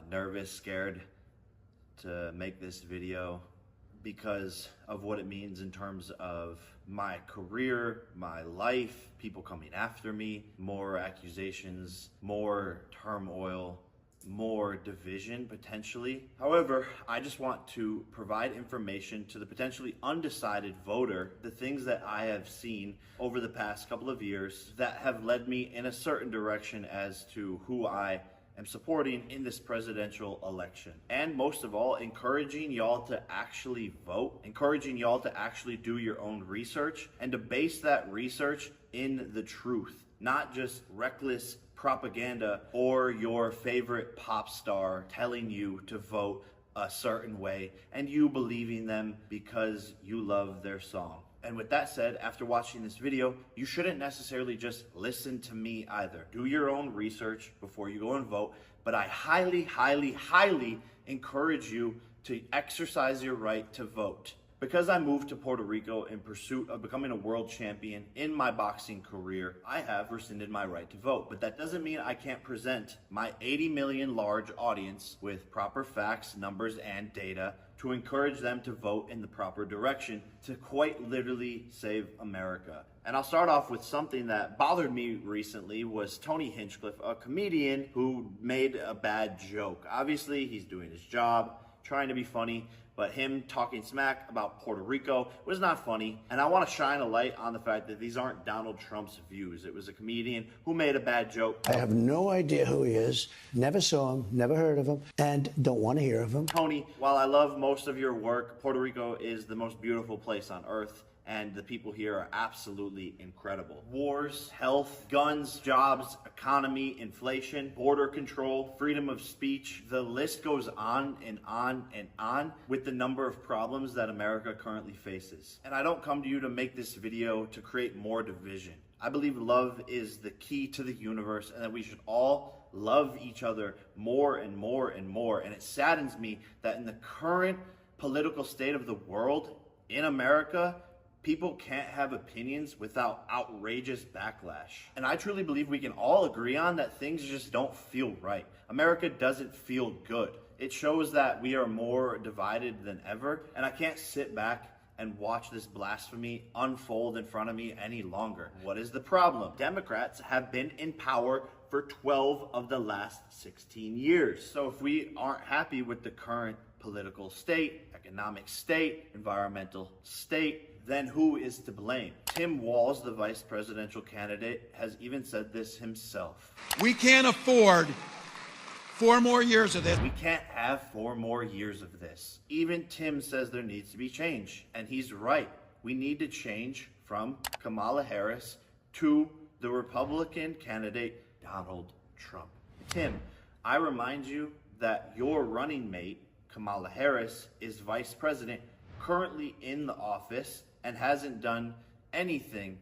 nervous, scared to make this video because of what it means in terms of my career, my life, people coming after me, more accusations, more turmoil, more division potentially. However, I just want to provide information to the potentially undecided voter, the things that I have seen over the past couple of years that have led me in a certain direction as to who I am supporting in this presidential election. And most of all, encouraging y'all to actually vote, encouraging y'all to actually do your own research and to base that research in the truth, not just reckless propaganda or your favorite pop star telling you to vote a certain way and you believing them because you love their song. And with that said, after watching this video, you shouldn't necessarily just listen to me either. Do your own research before you go and vote, but I highly, highly, highly encourage you to exercise your right to vote. Because I moved to Puerto Rico in pursuit of becoming a world champion in my boxing career, I have rescinded my right to vote. But that doesn't mean I can't present my 80 million large audience with proper facts, numbers, and data to encourage them to vote in the proper direction to quite literally save America. And I'll start off with something that bothered me recently was Tony Hinchcliffe, a comedian who made a bad joke. Obviously, he's doing his job, trying to be funny, but him talking smack about Puerto Rico was not funny. And I want to shine a light on the fact that these aren't Donald Trump's views. It was a comedian who made a bad joke. I have no idea who he is, never saw him, never heard of him, and don't want to hear of him. Tony, while I love most of your work, Puerto Rico is the most beautiful place on earth, and the people here are absolutely incredible. Wars, health, guns, jobs, economy, inflation, border control, freedom of speech, the list goes on and on and on with the number of problems that America currently faces. And I don't come to you to make this video to create more division. I believe love is the key to the universe and that we should all love each other more and more and more. And it saddens me that in the current political state of the world in America, people can't have opinions without outrageous backlash. And I truly believe we can all agree on that things just don't feel right. America doesn't feel good. It shows that we are more divided than ever, and I can't sit back and watch this blasphemy unfold in front of me any longer. What is the problem? Democrats have been in power for 12 of the last 16 years. So if we aren't happy with the current political state, economic state, environmental state, then who is to blame? Tim Walz, the vice presidential candidate, has even said this himself. We can't afford 4 more years of this. We can't have 4 more years of this. Even Tim says there needs to be change, and he's right. We need to change from Kamala Harris to the Republican candidate, Donald Trump. Tim, I remind you that your running mate, Kamala Harris, is vice president, currently in the office, and hasn't done anything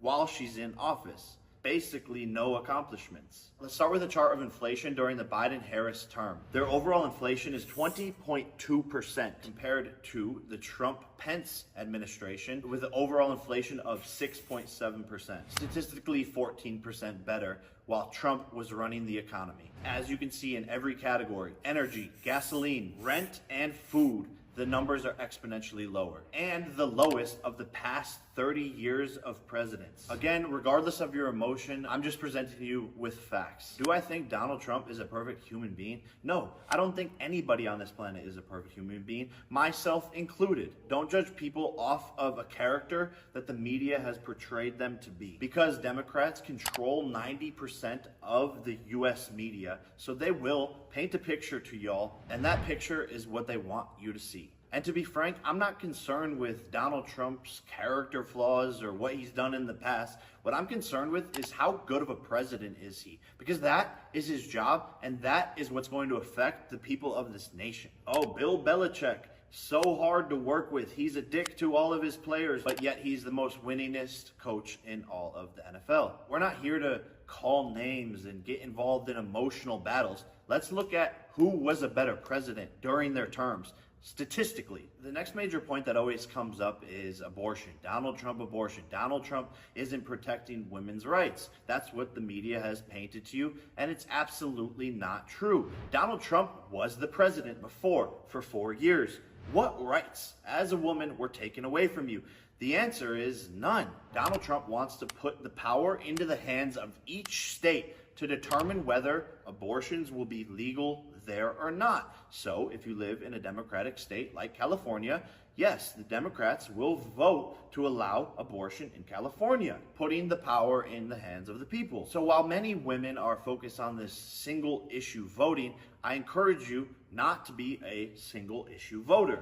while she's in office. Basically no accomplishments. Let's start with a chart of inflation during the Biden-Harris term. Their overall inflation is 20.2% compared to the Trump-Pence administration with an overall inflation of 6.7%. Statistically 14% better while Trump was running the economy. As you can see in every category, energy, gasoline, rent, and food, the numbers are exponentially lower and the lowest of the past 30 years of presidents. Again, regardless of your emotion, I'm just presenting you with facts. Do I think Donald Trump is a perfect human being? No, I don't think anybody on this planet is a perfect human being, myself included. Don't judge people off of a character that the media has portrayed them to be. Because Democrats control 90% of the US media, so they will paint a picture to y'all, and that picture is what they want you to see. And to be frank, I'm not concerned with Donald Trump's character flaws or what he's done in the past. What I'm concerned with is how good of a president is he? Because that is his job, and that is what's going to affect the people of this nation. Oh, Bill Belichick, so hard to work with. He's a dick to all of his players, but yet he's the most winningest coach in all of the NFL. We're not here to call names and get involved in emotional battles. Let's look at who was a better president during their terms. statistically. The next major point that always comes up is abortion. Donald Trump abortion. Donald Trump isn't protecting women's rights. That's what the media has painted to you, and it's absolutely not true. Donald Trump was the president before for 4 years. What rights as a woman were taken away from you? The answer is none. Donald Trump wants to put the power into the hands of each state to determine whether abortions will be legal there or not. So if you live in a Democratic state like California, yes, the Democrats will vote to allow abortion in California, putting the power in the hands of the people. So while many women are focused on this single issue voting, I encourage you not to be a single issue voter.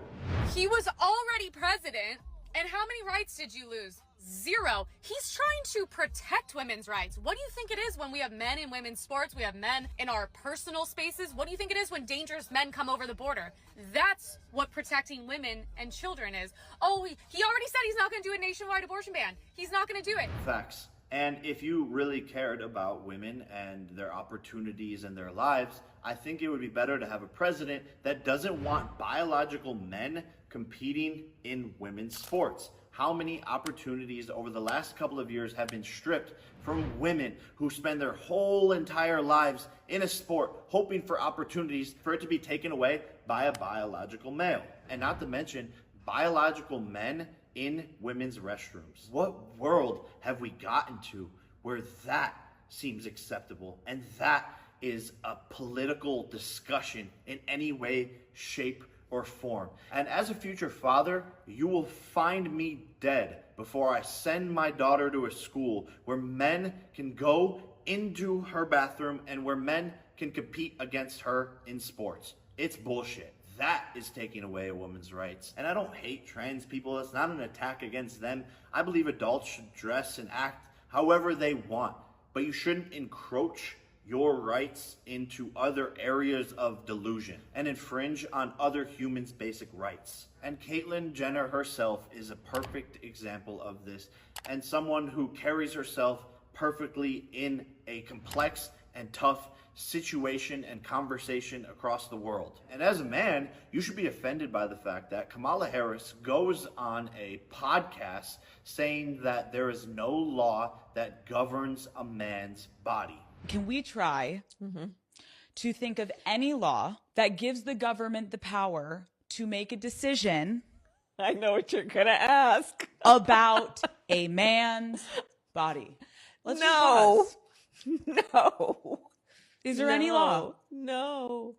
He was already president, and how many rights did you lose? 0. He's trying to protect women's rights. What do you think it is when we have men in women's sports? We have men in our personal spaces. What do you think it is when dangerous men come over the border? That's what protecting women and children is. Oh, he already said he's not going to do a nationwide abortion ban. He's not going to do it. Facts. And if you really cared about women and their opportunities and their lives, I think it would be better to have a president that doesn't want biological men competing in women's sports. How many opportunities over the last couple of years have been stripped from women who spend their whole entire lives in a sport hoping for opportunities for it to be taken away by a biological male? And not to mention biological men in women's restrooms. What world have we gotten to where that seems acceptable and that is a political discussion in any way, shape, or form? And as a future father, you will find me dead before I send my daughter to a school where men can go into her bathroom and where men can compete against her in sports. It's bullshit. That is taking away a woman's rights. And I don't hate trans people. It's not an attack against them. I believe adults should dress and act however they want, but you shouldn't encroach your rights into other areas of delusion and infringe on other humans' basic rights. And Caitlyn Jenner herself is a perfect example of this, and someone who carries herself perfectly in a complex and tough situation and conversation across the world. And as a man, you should be offended by the fact that Kamala Harris goes on a podcast saying that there is no law that governs a man's body. Can we try to think of any law that gives the government the power to make a decision? I know what you're going to ask. About a man's body. Let's just pause. No. Is there any law? No.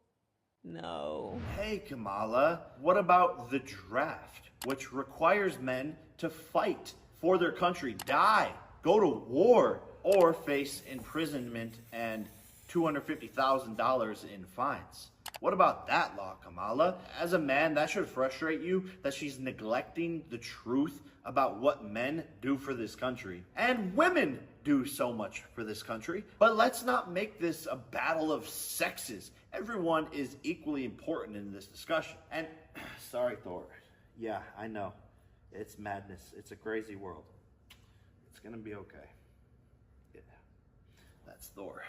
Hey, Kamala, what about the draft, which requires men to fight for their country, die, go to war, or face imprisonment and $250,000 in fines? What about that law, Kamala? As a man, that should frustrate you that she's neglecting the truth about what men do for this country. And women do so much for this country. But let's not make this a battle of sexes. Everyone is equally important in this discussion. And sorry, Thor. Yeah, I know. It's madness. It's a crazy world. It's gonna be okay. Yeah, that's Thor.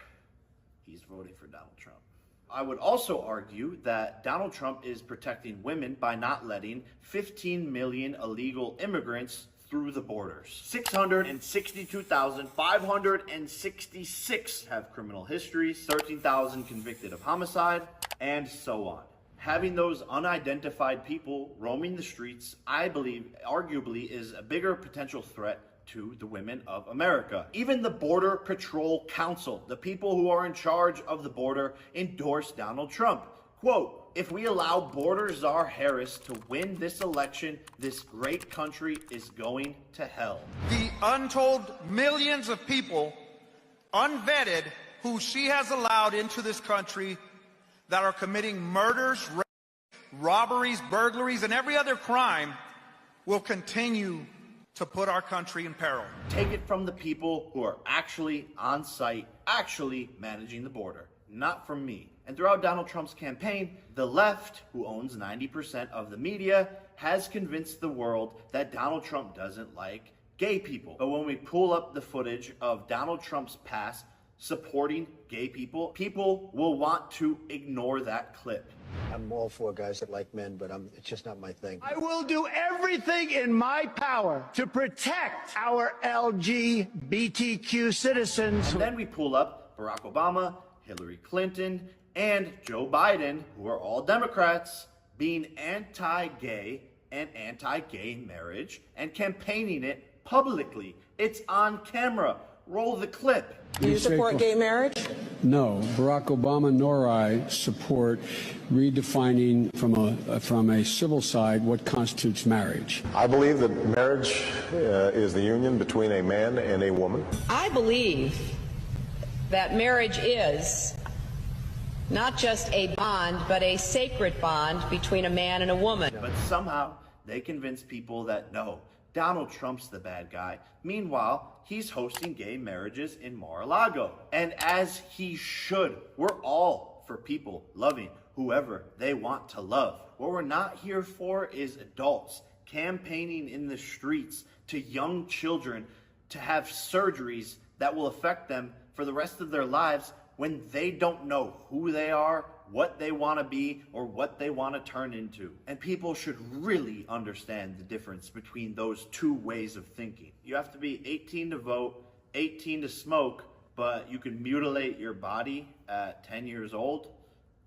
He's voting for Donald Trump. I would also argue that Donald Trump is protecting women by not letting 15 million illegal immigrants through the borders. 662,566 have criminal histories, 13,000 convicted of homicide, and so on. Having those unidentified people roaming the streets, I believe, arguably, is a bigger potential threat to the women of America. Even the Border Patrol Council, the people who are in charge of the border, endorsed Donald Trump. Quote, "If we allow Border Czar Harris to win this election, this great country is going to hell." The untold millions of people, unvetted, who she has allowed into this country that are committing murders, rapes, robberies, burglaries, and every other crime will continue to put our country in peril. Take it from the people who are actually on site, actually managing the border, not from me. And throughout Donald Trump's campaign, the left, who owns 90% of the media, has convinced the world that Donald Trump doesn't like gay people. But when we pull up the footage of Donald Trump's past, supporting gay people, people will want to ignore that clip. I'm all for guys that like men, but it's just not my thing. I will do everything in my power to protect our LGBTQ citizens. And then we pull up Barack Obama, Hillary Clinton, and Joe Biden, who are all Democrats, being anti-gay and anti-gay marriage and campaigning it publicly. It's on camera. Roll the clip. Do you support gay marriage? No, Barack Obama nor I support redefining from a civil side what constitutes marriage. I believe that marriage is the union between a man and a woman. I believe that marriage is not just a bond, but a sacred bond between a man and a woman. But somehow they convince people that no, Donald Trump's the bad guy. Meanwhile, he's hosting gay marriages in Mar-a-Lago. And as he should. We're all for people loving whoever they want to love. What we're not here for is adults campaigning in the streets to young children to have surgeries that will affect them for the rest of their lives when they don't know who they are, what they want to be, or what they want to turn into. And people should really understand the difference between those two ways of thinking. You have to be 18 to vote, 18 to smoke, but you can mutilate your body at 10 years old.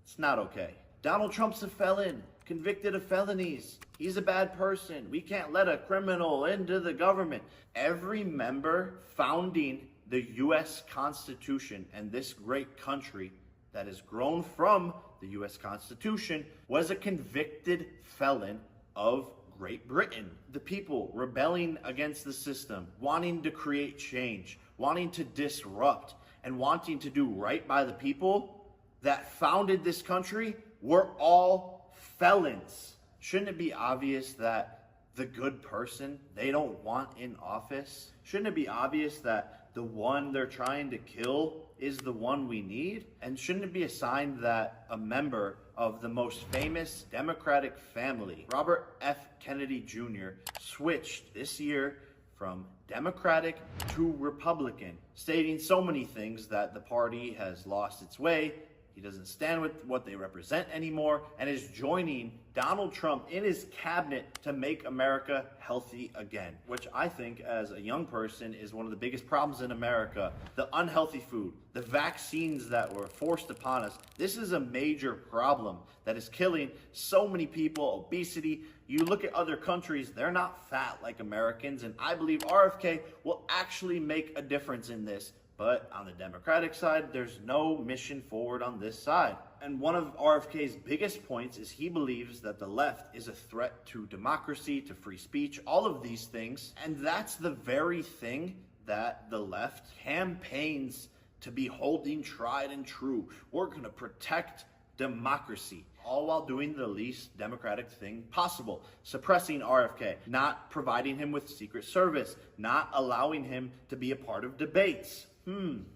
It's not okay. Donald Trump's a felon, convicted of felonies. He's a bad person. We can't let a criminal into the government. Every member founding the U.S. Constitution and this great country that has grown from the U.S. Constitution was a convicted felon of Great Britain. The people rebelling against the system, wanting to create change, wanting to disrupt, and wanting to do right by the people that founded this country were all felons. Shouldn't it be obvious that the good person they don't want in office? Shouldn't it be obvious that the one they're trying to kill is the one we need? And shouldn't it be a sign that a member of the most famous Democratic family, Robert F. Kennedy Jr., switched this year from Democratic to Republican, stating so many things that the party has lost its way, he doesn't stand with what they represent anymore, and is joining Donald Trump in his cabinet to make America healthy again, which I think as a young person is one of the biggest problems in America. The unhealthy food, the vaccines that were forced upon us. This is a major problem that is killing so many people. Obesity. You look at other countries, they're not fat like Americans, and I believe RFK will actually make a difference in this. But on the Democratic side, there's no mission forward on this side. And one of RFK's biggest points is he believes that the left is a threat to democracy, to free speech, all of these things. And that's the very thing that the left campaigns to be holding tried and true. We're going to protect democracy, all while doing the least democratic thing possible, suppressing RFK, not providing him with Secret Service, not allowing him to be a part of debates.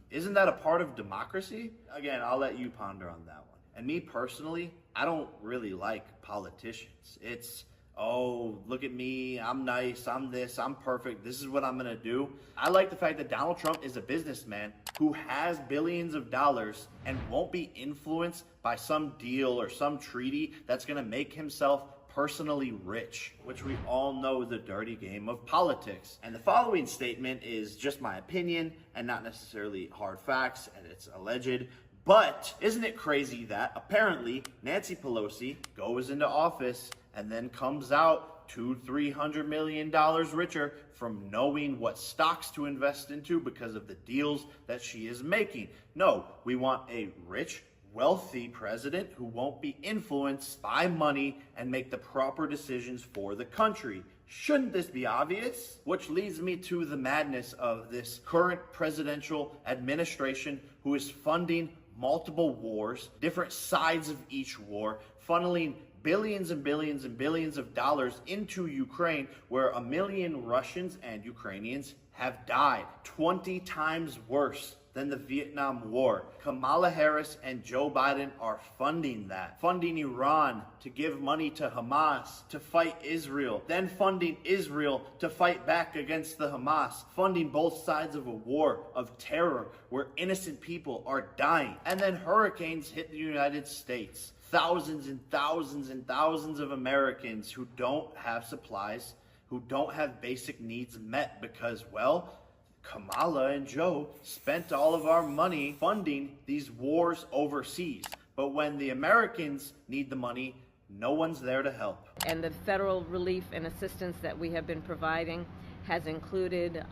Isn't that a part of democracy? Again, I'll let you ponder on that one. And me personally, I don't really like politicians. It's, oh, look at me, I'm nice, I'm this, I'm perfect, this is what I'm gonna do. I like the fact that Donald Trump is a businessman who has billions of dollars and won't be influenced by some deal or some treaty that's gonna make himself personally rich, which we all know the dirty game of politics. And the following statement is just my opinion and not necessarily hard facts, and it's alleged. But isn't it crazy that apparently Nancy Pelosi goes into office and then comes out $200-300 million richer from knowing what stocks to invest into because of the deals that she is making? No, we want a rich, wealthy president who won't be influenced by money and make the proper decisions for the country. Shouldn't this be obvious? Which leads me to the madness of this current presidential administration who is funding multiple wars, different sides of each war, funneling billions and billions and billions of dollars into Ukraine, where 1 million Russians and Ukrainians have died. 20 times worse than the Vietnam War. Kamala Harris and Joe Biden are funding that. Funding Iran to give money to Hamas to fight Israel. Then funding Israel to fight back against the Hamas. Funding both sides of a war of terror where innocent people are dying. And then hurricanes hit the United States. Thousands and thousands and thousands of Americans who don't have supplies, who don't have basic needs met because, well, Kamala and Joe spent all of our money funding these wars overseas. But when the Americans need the money, no one's there to help. And the federal relief and assistance that we have been providing has included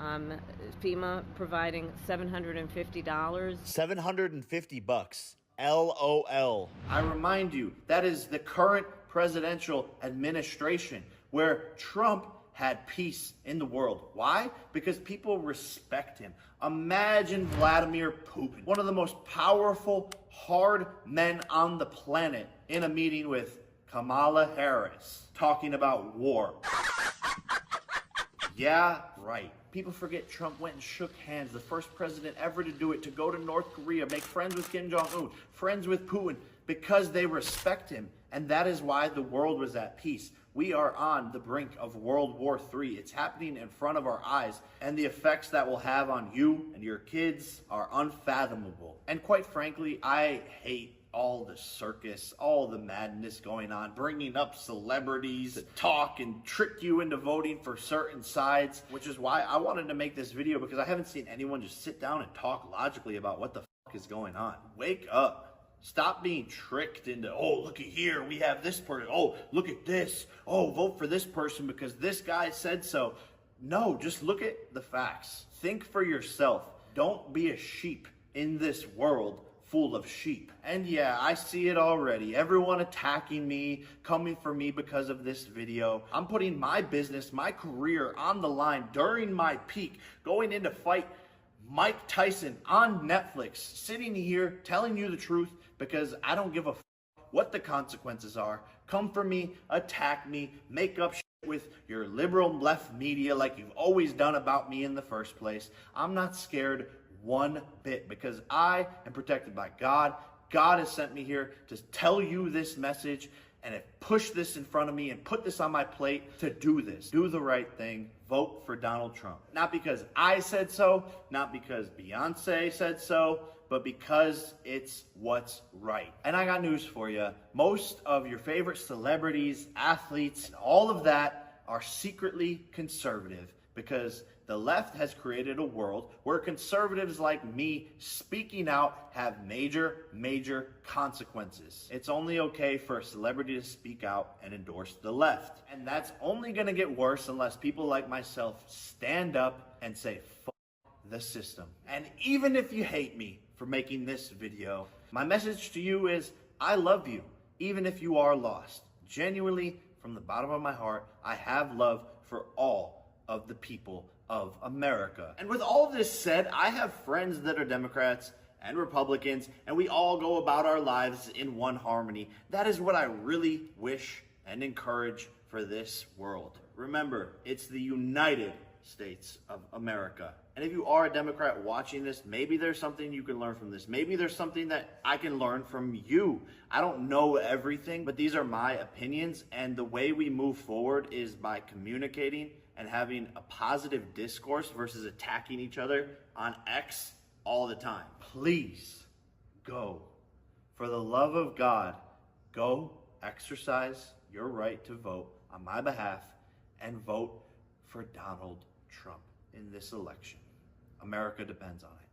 FEMA providing $750. $750. LOL. I remind you, that is the current presidential administration where Trump had peace in the world. Why? Because people respect him. Imagine Vladimir Putin, one of the most powerful, hard men on the planet, in a meeting with Kamala Harris, talking about war. Yeah, right. People forget Trump went and shook hands, the first president ever to do it, to go to North Korea, make friends with Kim Jong-un, friends with Putin, because they respect him. And that is why the world was at peace. We are on the brink of World War III. It's happening in front of our eyes, and the effects that will have on you and your kids are unfathomable. And quite frankly, I hate all the circus, all the madness going on, bringing up celebrities to talk and trick you into voting for certain sides, which is why I wanted to make this video, because I haven't seen anyone just sit down and talk logically about what the fuck is going on. Wake up. Stop being tricked into, oh, looky here, we have this person. Oh, look at this. Oh, vote for this person because this guy said so. No, just look at the facts. Think for yourself. Don't be a sheep in this world full of sheep. And yeah, I see it already. Everyone attacking me, coming for me because of this video. I'm putting my business, my career on the line during my peak, going in to fight Mike Tyson on Netflix, sitting here telling you the truth because I don't give a what the consequences are. Come for me, attack me, make up shit with your liberal left media like you've always done about me in the first place. I'm not scared one bit because I am protected by God. God has sent me here to tell you this message and have pushed this in front of me and put this on my plate to do this. Do the right thing. Vote for Donald Trump. Not because I said so, not because Beyonce said so, but because it's what's right. And I got news for you. Most of your favorite celebrities, athletes, and all of that are secretly conservative because the left has created a world where conservatives like me speaking out have major, major consequences. It's only okay for a celebrity to speak out and endorse the left. And that's only gonna get worse unless people like myself stand up and say, fuck the system. And even if you hate me for making this video, my message to you is, I love you, even if you are lost. Genuinely, from the bottom of my heart, I have love for all of the people of America. And with all this said, I have friends that are Democrats and Republicans, and we all go about our lives in one harmony. That is what I really wish and encourage for this world. Remember, it's the United States of America. And if you are a Democrat watching this, maybe there's something you can learn from this. Maybe there's something that I can learn from you. I don't know everything, but these are my opinions, and the way we move forward is by communicating and having a positive discourse versus attacking each other on X all the time. Please go. For the love of God, go exercise your right to vote on my behalf and vote for Donald Trump in this election. America depends on it.